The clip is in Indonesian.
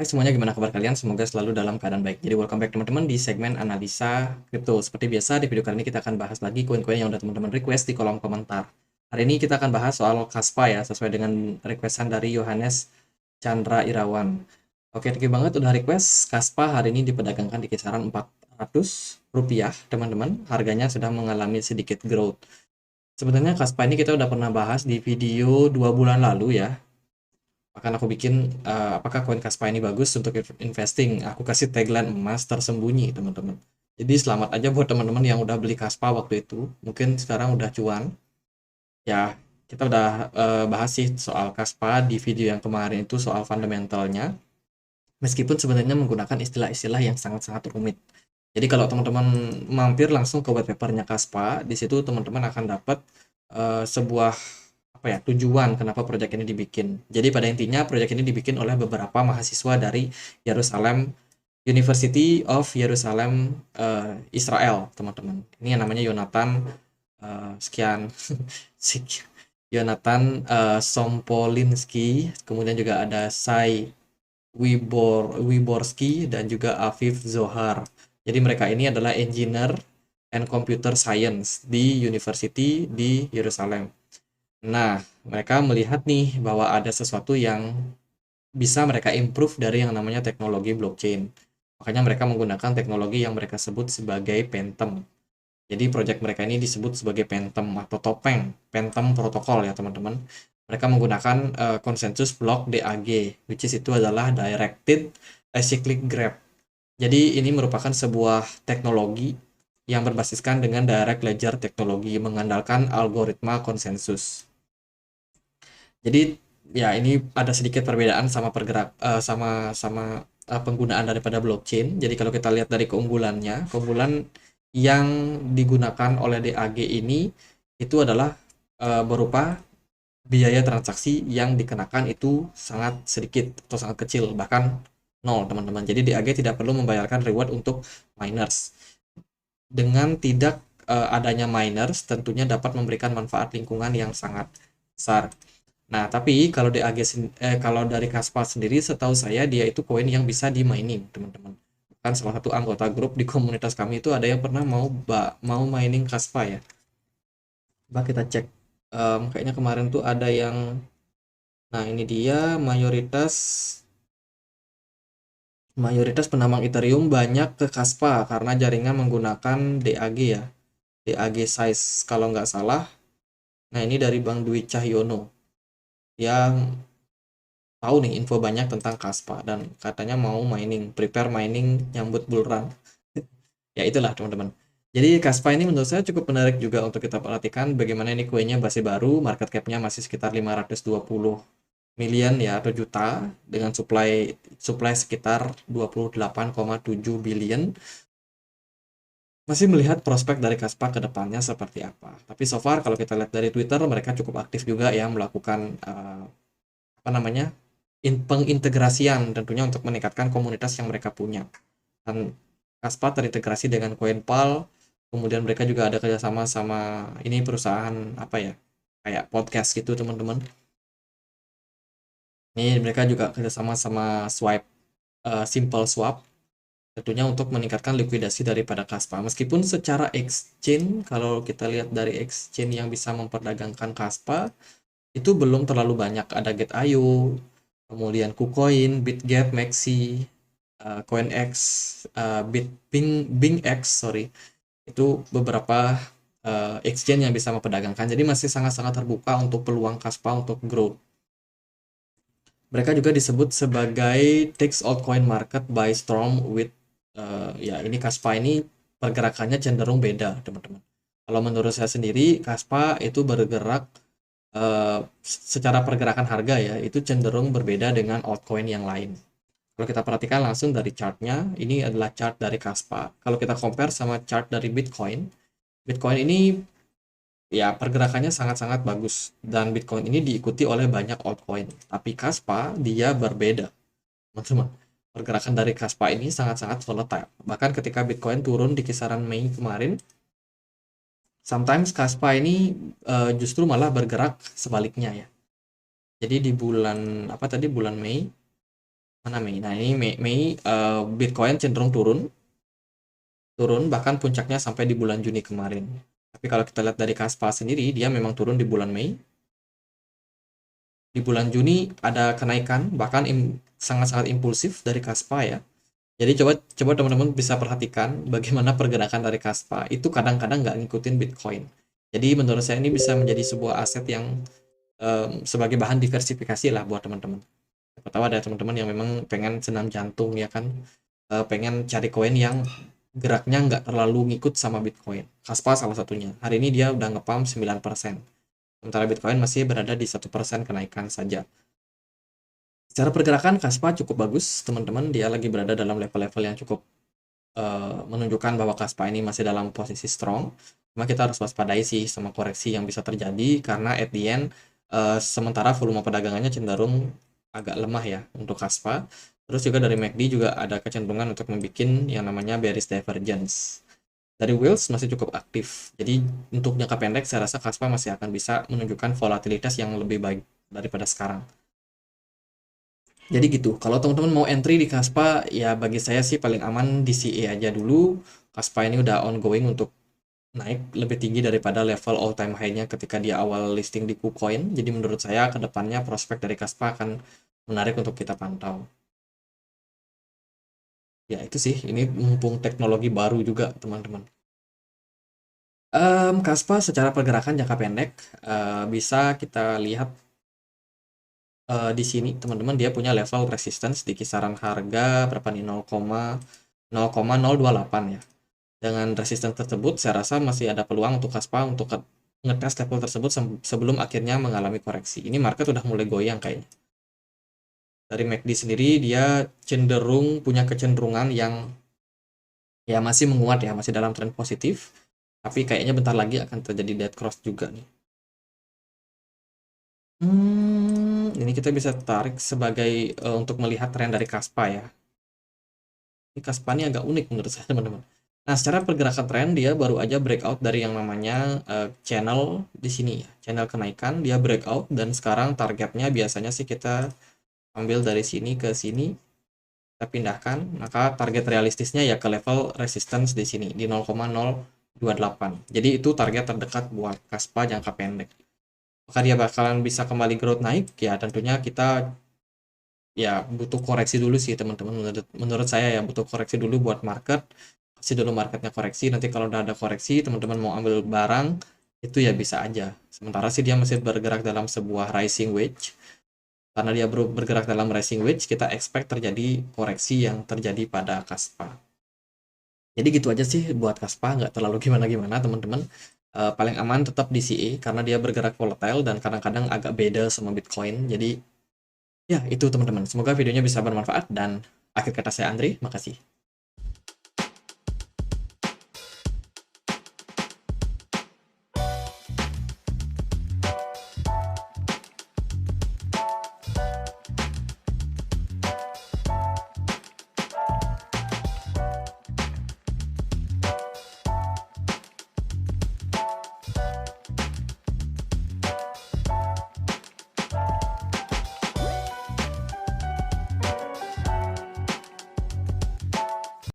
Hai semuanya, gimana kabar kalian? Semoga selalu dalam keadaan baik. Jadi welcome back teman-teman di segmen analisa kripto. Seperti biasa di video kali ini kita akan bahas lagi koin-koin yang udah teman-teman request di kolom komentar. Hari ini kita akan bahas soal Kaspa ya, sesuai dengan requestan dari Yohanes Chandra Irawan. Oke, thank you banget udah request. Kaspa hari ini diperdagangkan di kisaran Rp400, teman-teman. Harganya sedang mengalami sedikit growth. Sebenarnya Kaspa ini kita udah pernah bahas di video 2 bulan lalu ya, akan aku bikin apakah koin Kaspa ini bagus untuk investing. Aku kasih tagline emas tersembunyi, teman-teman. Jadi selamat aja buat teman-teman yang udah beli Kaspa waktu itu. Mungkin sekarang udah cuan. Ya, kita udah bahas sih soal Kaspa di video yang kemarin itu soal fundamentalnya. Meskipun sebenarnya menggunakan istilah-istilah yang sangat-sangat rumit. Jadi kalau teman-teman mampir langsung ke white papernya Kaspa, di situ teman-teman akan dapat sebuah apa ya, tujuan kenapa proyek ini dibikin. Jadi pada intinya proyek ini dibikin oleh beberapa mahasiswa dari Yerusalem University of Jerusalem, Israel, teman-teman. Ini yang namanya Yonatan sekian Yonatan Sompolinski, kemudian juga ada Sai Wiborski dan juga Afif Zohar. Jadi mereka ini adalah engineer and computer science di university di Yerusalem. Nah, mereka melihat nih bahwa ada sesuatu yang bisa mereka improve dari yang namanya teknologi blockchain. Makanya mereka menggunakan teknologi yang mereka sebut sebagai Phantom. Jadi project mereka ini disebut sebagai Phantom atau topeng, Phantom protokol ya teman-teman. Mereka menggunakan konsensus block DAG, which is itu adalah Directed Acyclic Graph. Jadi ini merupakan sebuah teknologi yang berbasiskan dengan direct ledger teknologi mengandalkan algoritma konsensus. Jadi ya ini ada sedikit perbedaan sama penggunaan daripada blockchain. Jadi kalau kita lihat dari keunggulan yang digunakan oleh DAG ini itu adalah berupa biaya transaksi yang dikenakan itu sangat sedikit atau sangat kecil, bahkan nol, teman-teman. Jadi DAG tidak perlu membayarkan reward untuk miners. Dengan tidak adanya miners tentunya dapat memberikan manfaat lingkungan yang sangat besar. Nah, tapi kalau kalau dari Kaspa sendiri setahu saya dia itu koin yang bisa di mining, teman-teman. Kan salah satu anggota grup di komunitas kami itu ada yang pernah mau mining Kaspa ya. Coba kita cek. Kayaknya kemarin tuh ada yang, nah ini dia mayoritas penambang Ethereum banyak ke Kaspa karena jaringan menggunakan DAG ya. DAG size kalau nggak salah. Nah, ini dari Bang Dwi Cahyono yang tahu nih info banyak tentang Kaspa dan katanya mau prepare mining nyambut bull run. Ya itulah teman-teman. Jadi Kaspa ini menurut saya cukup menarik juga untuk kita perhatikan bagaimana ini kuenya masih baru, market cap-nya masih sekitar 520 million ya atau juta dengan supply supply sekitar 28,7 billion. Masih melihat prospek dari Kaspa ke depannya seperti apa. Tapi so far kalau kita lihat dari Twitter mereka cukup aktif juga ya melakukan apa namanya? Pengintegrasian tentunya untuk meningkatkan komunitas yang mereka punya. Dan Kaspa terintegrasi dengan CoinPal, kemudian mereka juga ada kerjasama sama ini perusahaan apa ya, kayak podcast gitu teman-teman. Ini mereka juga kerjasama sama Simple Swap, tentunya untuk meningkatkan likuidasi daripada Kaspa. Meskipun secara exchange, kalau kita lihat dari exchange yang bisa memperdagangkan Kaspa, itu belum terlalu banyak. Ada Get.io, kemudian KuCoin, BitGet, Maxi, CoinX, BingX, sorry. Itu beberapa exchange yang bisa memperdagangkan. Jadi masih sangat-sangat terbuka untuk peluang Kaspa untuk growth. Mereka juga disebut sebagai takes altcoin market by storm with ya ini Kaspa ini pergerakannya cenderung beda, teman-teman. Kalau menurut saya sendiri, Kaspa itu bergerak secara pergerakan harga ya, itu cenderung berbeda dengan altcoin yang lain. Kalau kita perhatikan langsung dari chartnya, ini adalah chart dari Kaspa. Kalau kita compare sama chart dari Bitcoin, Bitcoin ini ya pergerakannya sangat-sangat bagus dan Bitcoin ini diikuti oleh banyak altcoin. Tapi Kaspa dia berbeda, teman-teman. Pergerakan dari Kaspa ini sangat-sangat volatile. Bahkan ketika Bitcoin turun di kisaran Mei kemarin, sometimes Kaspa ini justru malah bergerak sebaliknya ya. Jadi di bulan apa tadi bulan Mei Mana Mei? Nah, ini Mei, Bitcoin cenderung turun bahkan puncaknya sampai di bulan Juni kemarin. Tapi kalau kita lihat dari Kaspa sendiri, dia memang turun di bulan Mei. Di bulan Juni ada kenaikan, bahkan sangat-sangat impulsif dari Kaspa ya. Jadi coba coba teman-teman bisa perhatikan bagaimana pergerakan dari Kaspa itu kadang-kadang nggak ngikutin Bitcoin. Jadi menurut saya ini bisa menjadi sebuah aset yang sebagai bahan diversifikasi lah buat teman-teman. Siapa tahu ada teman-teman yang memang pengen senam jantung ya kan, pengen cari koin yang geraknya nggak terlalu ngikut sama Bitcoin. Kaspa salah satunya. Hari ini dia udah ngepump 9%. Sementara Bitcoin masih berada di 1% kenaikan saja. Secara pergerakan Kaspa cukup bagus, teman-teman. Dia lagi berada dalam level-level yang cukup menunjukkan bahwa Kaspa ini masih dalam posisi strong. Cuma kita harus waspadai sih sama koreksi yang bisa terjadi karena at the end sementara volume perdagangannya cenderung agak lemah ya untuk Kaspa. Terus juga dari MACD juga ada kecenderungan untuk membuat yang namanya bearish divergence. Dari Wheels masih cukup aktif. Jadi untuk jangka pendek saya rasa Kaspa masih akan bisa menunjukkan volatilitas yang lebih baik daripada sekarang. Jadi gitu, kalau teman-teman mau entry di Kaspa, ya bagi saya sih paling aman di CA aja dulu. Kaspa ini udah ongoing untuk naik lebih tinggi daripada level all time high-nya ketika dia awal listing di KuCoin. Jadi menurut saya ke depannya prospek dari Kaspa akan menarik untuk kita pantau. Ya itu sih, ini mumpung teknologi baru juga teman-teman. Kaspa secara pergerakan jangka pendek bisa kita lihat di sini teman-teman dia punya level resistance di kisaran harga berapa nih 0,028 ya. Dengan resistance tersebut saya rasa masih ada peluang untuk Kaspa untuk ngetes level tersebut sebelum akhirnya mengalami koreksi. Ini market udah mulai goyang kayaknya. Dari MACD sendiri dia cenderung punya kecenderungan yang ya masih menguat ya, masih dalam tren positif. Tapi kayaknya bentar lagi akan terjadi dead cross juga nih. Ini kita bisa tarik sebagai untuk melihat tren dari Kaspa ya. Ini Kaspa ini agak unik menurut saya teman-teman. Nah, secara pergerakan tren dia baru aja breakout dari yang namanya channel di sini ya. Channel kenaikan dia breakout dan sekarang targetnya biasanya sih kita ambil dari sini ke sini. Kita pindahkan, maka target realistisnya ya ke level resistance di sini di 0,028. Jadi itu target terdekat buat Kaspa jangka pendek. Maka dia bakalan bisa kembali growth naik ya tentunya kita ya butuh koreksi dulu sih teman-teman menurut saya ya butuh koreksi dulu buat market kasih dulu marketnya koreksi nanti kalau udah ada koreksi teman-teman mau ambil barang itu ya bisa aja sementara sih dia masih bergerak dalam sebuah rising wedge karena dia bergerak dalam rising wedge kita expect terjadi koreksi yang terjadi pada Kaspa jadi gitu aja sih buat Kaspa nggak terlalu gimana-gimana teman-teman paling aman tetap di CA karena dia bergerak volatile dan kadang-kadang agak beda sama Bitcoin jadi ya, itu teman-teman. Semoga videonya bisa bermanfaat dan akhir kata saya Andri, makasih.